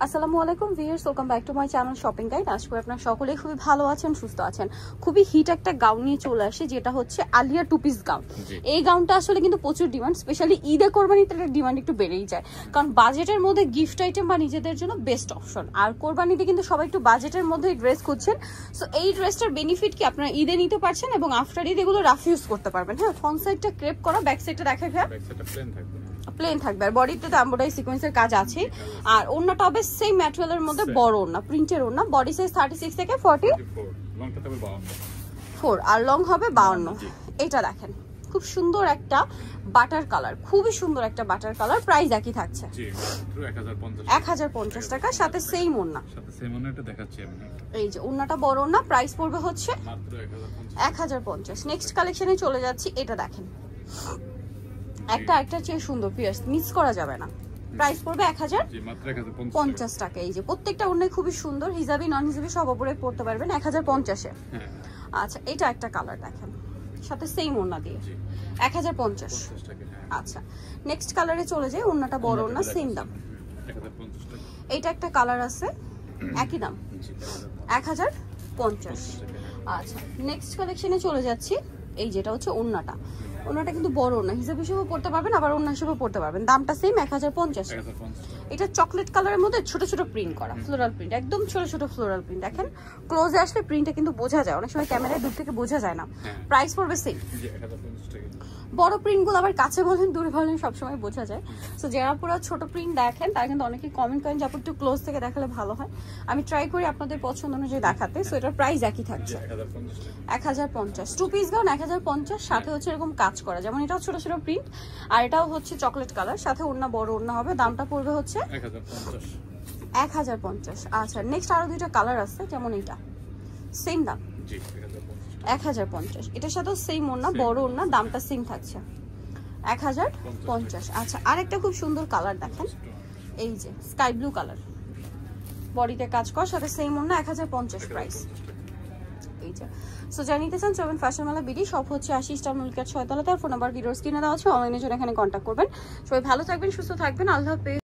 আসসালামু আলাইকুম viewers, welcome back to my channel shopping guide. আশা করি আপনারা সকলেই খুবই ভালো আছেন, সুস্থ আছেন। খুবই হিট একটা গাউন নিয়ে চলে আসে, যেটা হচ্ছে আলিয়া টু পিস গাউন। এই গাউনটা আসলে কিন্তু প্রচুর ডিমান্ড, স্পেশালি ঈদে কোরবানিতে এটার ডিমান্ড একটু বেড়েই যায়, কারণ বাজেটের মধ্যে গিফট আইটেম বা নিজেদের জন্য বেস্ট অপশন। আর কোরবানিতে কিন্তু সবাই একটু বাজেটের মধ্যে ড্রেস খুঁজছেন। সো এই ড্রেসটার বেনিফিট কি, আপনারা ঈদে নিতে পারছেন এবং আফটার ঈদ এগুলো রাফ ইউজ করতে পারবেন। হ্যাঁ, ফ্রন্ট সাইডটা ক্রেপ করা, ব্যাক সাইডটা দেখা যায় প্লেন থাকবে, আর বডিতে তো এমব্রয়ডারি সিকোয়েন্সের কাজ আছে। আর ওড়নাটা হবে সেম ম্যাটেরিয়ালের মধ্যে বড় ওড়না, প্রিন্টের ওড়না। বডি সাইজ 36 থেকে 44 আর লং হবে 52। এটা দেখেন, খুব সুন্দর একটা বাটার কালার, খুবই সুন্দর একটা বাটার কালার। প্রাইস একই থাকছে 1050 টাকা, সাথে সেম ওড়না। এই যে ওড়নাটা বড় ওড়না, প্রাইস পড়বে হচ্ছে 1050। নেক্সট কালেকশনে চলে যাচ্ছি। এটা দেখেন, একটা চেয়ে সুন্দর, পিয়ার্স মিস করা যাবে না। প্রাইস পড়বে 1050 টাকা। এই যে প্রত্যেকটা ওড়নায় খুবই সুন্দর, হিজাবি নন হিজাবি সব উপরে পড়তে পারবেন 1050-এ। আচ্ছা, এটা একটা কালার দেখেন, সাথে সেম ওড়না দিয়ে 1050। আচ্ছা, নেক্সট কালারে চলে যাই। ওড়নাটা বড় ওড়না, সেম দাম। এইটা একটা কালার আছে, একই দাম 1050। আচ্ছা, নেক্সট কালেকশনে চলে যাচ্ছি। এই যেটা হচ্ছে ওড়নাটা কিন্তু বড় ওড়না, হিসাব হিসেবে পড়তে পারবেন, আবার ওড়না হিসেবে পড়তে পারবেন। দামটা সেম 1050। এটা চকলেট কালারের মধ্যে ছোট ছোট প্রিন্ট করা, ফ্লোরাল প্রিন্ট, একদম ছোট ছোট ফ্লোরাল প্রিন্ট। দেখেন ক্লোজে আসলে প্রিন্টটা কিন্তু বোঝা যায়, অনেক সময় ক্যামেরায় দূর থেকে বোঝা যায় না। প্রাইস পড়বে সেম। বড় প্রিন্টগুলো আবার কাছে বলেন দূরে বলেন সবসময় বোঝা যায়। সো যারা পুরো ছোট প্রিন্ট দেখেন তারা কিন্তু অনেকে কমেন্ট করেন যে আপু একটু ক্লোজ থেকে দেখালে ভালো হয়। আমি ট্রাই করি আপনাদের পছন্দ অনুযায়ী দেখাতে। সো এটার প্রাইস একই থাকছে 1050। টু পিস গাউন 1050, সাথে হচ্ছে এরকম কাজ করা, যেমন এটাও ছোট ছোট প্রিন্ট, আর এটাও হচ্ছে চকলেট কালার, সাথে ওড়না বড় ওড়না হবে। দামটা পড়বে হচ্ছে 1050। আচ্ছা, নেক্সট আরো দুইটা কালার আছে, যেমন এটা সেম দাম 1050। এটার সাথেও সেম ওড়না, বড় ওড়না, দামটা সেম থাকছে 1050। আচ্ছা, আরেকটা খুব সুন্দর কালার দেখেন, এই যে স্কাই ব্লু কালার, বডিতে কাজ কর, সাথে সেম ওড়না 1050 প্রাইস। এই যে সো যা নিতে চান চলবেন ফ্যাশন মেলা বিডি, সব হচ্ছে 80 স্টার মুলকার 6 তলাতে। আর ফোন নাম্বার ভিডিওর স্ক্রিনে দেওয়া আছে, অনলাইনে জন্য এখানে কন্ট্যাক্ট করবেন। সবাই ভালো থাকবেন, সুস্থ থাকবেন, আল্লাহ হাফেজ।